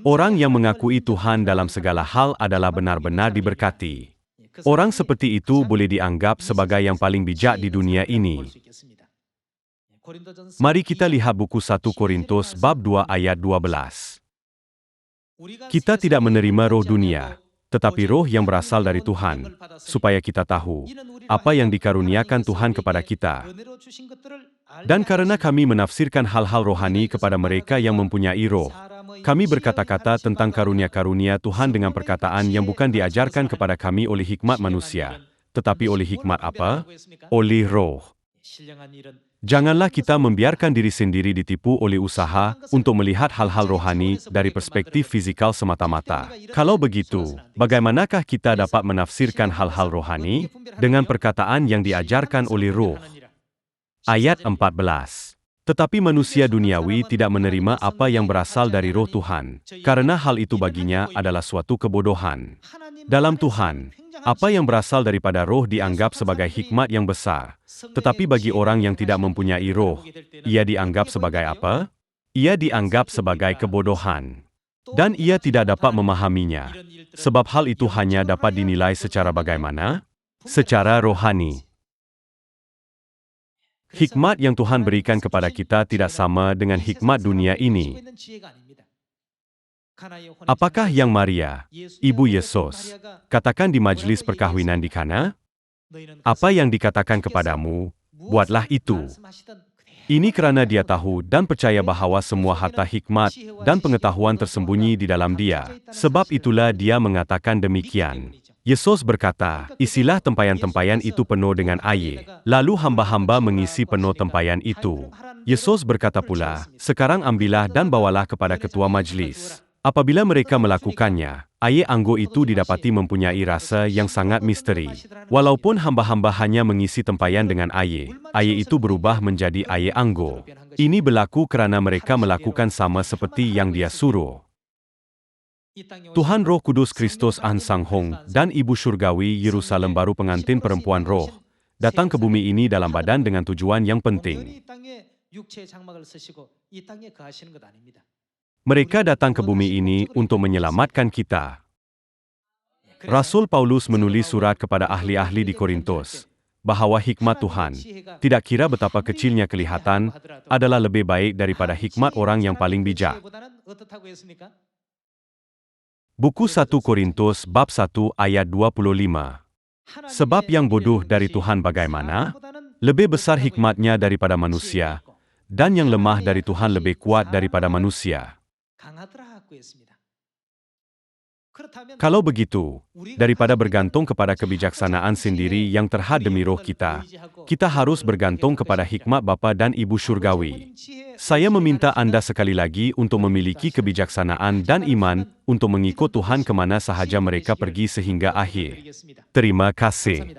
Orang yang mengakui Tuhan dalam segala hal adalah benar-benar diberkati. Orang seperti itu boleh dianggap sebagai yang paling bijak di dunia ini. Mari kita lihat buku 1 Korintus bab 2 ayat 12. Kita tidak menerima roh dunia, tetapi roh yang berasal dari Tuhan, supaya kita tahu apa yang dikaruniakan Tuhan kepada kita. Dan karena kami menafsirkan hal-hal rohani kepada mereka yang mempunyai roh, kami berkata-kata tentang karunia-karunia Tuhan dengan perkataan yang bukan diajarkan kepada kami oleh hikmat manusia, tetapi oleh hikmat apa? Oleh roh. Janganlah kita membiarkan diri sendiri ditipu oleh usaha untuk melihat hal-hal rohani dari perspektif fisikal semata-mata. Kalau begitu, bagaimanakah kita dapat menafsirkan hal-hal rohani dengan perkataan yang diajarkan oleh roh? Ayat 14. Tetapi manusia duniawi tidak menerima apa yang berasal dari roh Tuhan, karena hal itu baginya adalah suatu kebodohan. Dalam Tuhan, apa yang berasal daripada roh dianggap sebagai hikmat yang besar. Tetapi bagi orang yang tidak mempunyai roh, ia dianggap sebagai apa? Ia dianggap sebagai kebodohan. Dan ia tidak dapat memahaminya. Sebab hal itu hanya dapat dinilai secara bagaimana? Secara rohani. Hikmat yang Tuhan berikan kepada kita tidak sama dengan hikmat dunia ini. Apakah yang Maria, Ibu Yesus, katakan di majlis perkahwinan di Kana? Apa yang dikatakan kepadamu, buatlah itu. Ini kerana dia tahu dan percaya bahawa semua harta hikmat dan pengetahuan tersembunyi di dalam dia. Sebab itulah dia mengatakan demikian. Yesus berkata, isilah tempayan-tempayan itu penuh dengan air. Lalu hamba-hamba mengisi penuh tempayan itu. Yesus berkata pula, sekarang ambillah dan bawalah kepada ketua majlis. Apabila mereka melakukannya, air anggur itu didapati mempunyai rasa yang sangat misteri. Walaupun hamba-hamba hanya mengisi tempayan dengan air itu berubah menjadi air anggur. Ini berlaku kerana mereka melakukan sama seperti yang dia suruh. Tuhan Roh Kudus Kristus An Sang Hong dan Ibu Surgawi Yerusalem baru pengantin perempuan roh, datang ke bumi ini dalam badan dengan tujuan yang penting. Mereka datang ke bumi ini untuk menyelamatkan kita. Rasul Paulus menulis surat kepada ahli-ahli di Korintus, bahawa hikmat Tuhan, tidak kira betapa kecilnya kelihatan, adalah lebih baik daripada hikmat orang yang paling bijak. Buku 1 Korintus bab 1 ayat 25. Sebab yang bodoh dari Tuhan bagaimana? Lebih besar hikmatnya daripada manusia, dan yang lemah dari Tuhan lebih kuat daripada manusia. Kalau begitu, daripada bergantung kepada kebijaksanaan sendiri yang terhad demi roh kita, kita harus bergantung kepada hikmat Bapa dan Ibu Surgawi. Saya meminta Anda sekali lagi untuk memiliki kebijaksanaan dan iman untuk mengikut Tuhan kemana sahaja mereka pergi sehingga akhir. Terima kasih.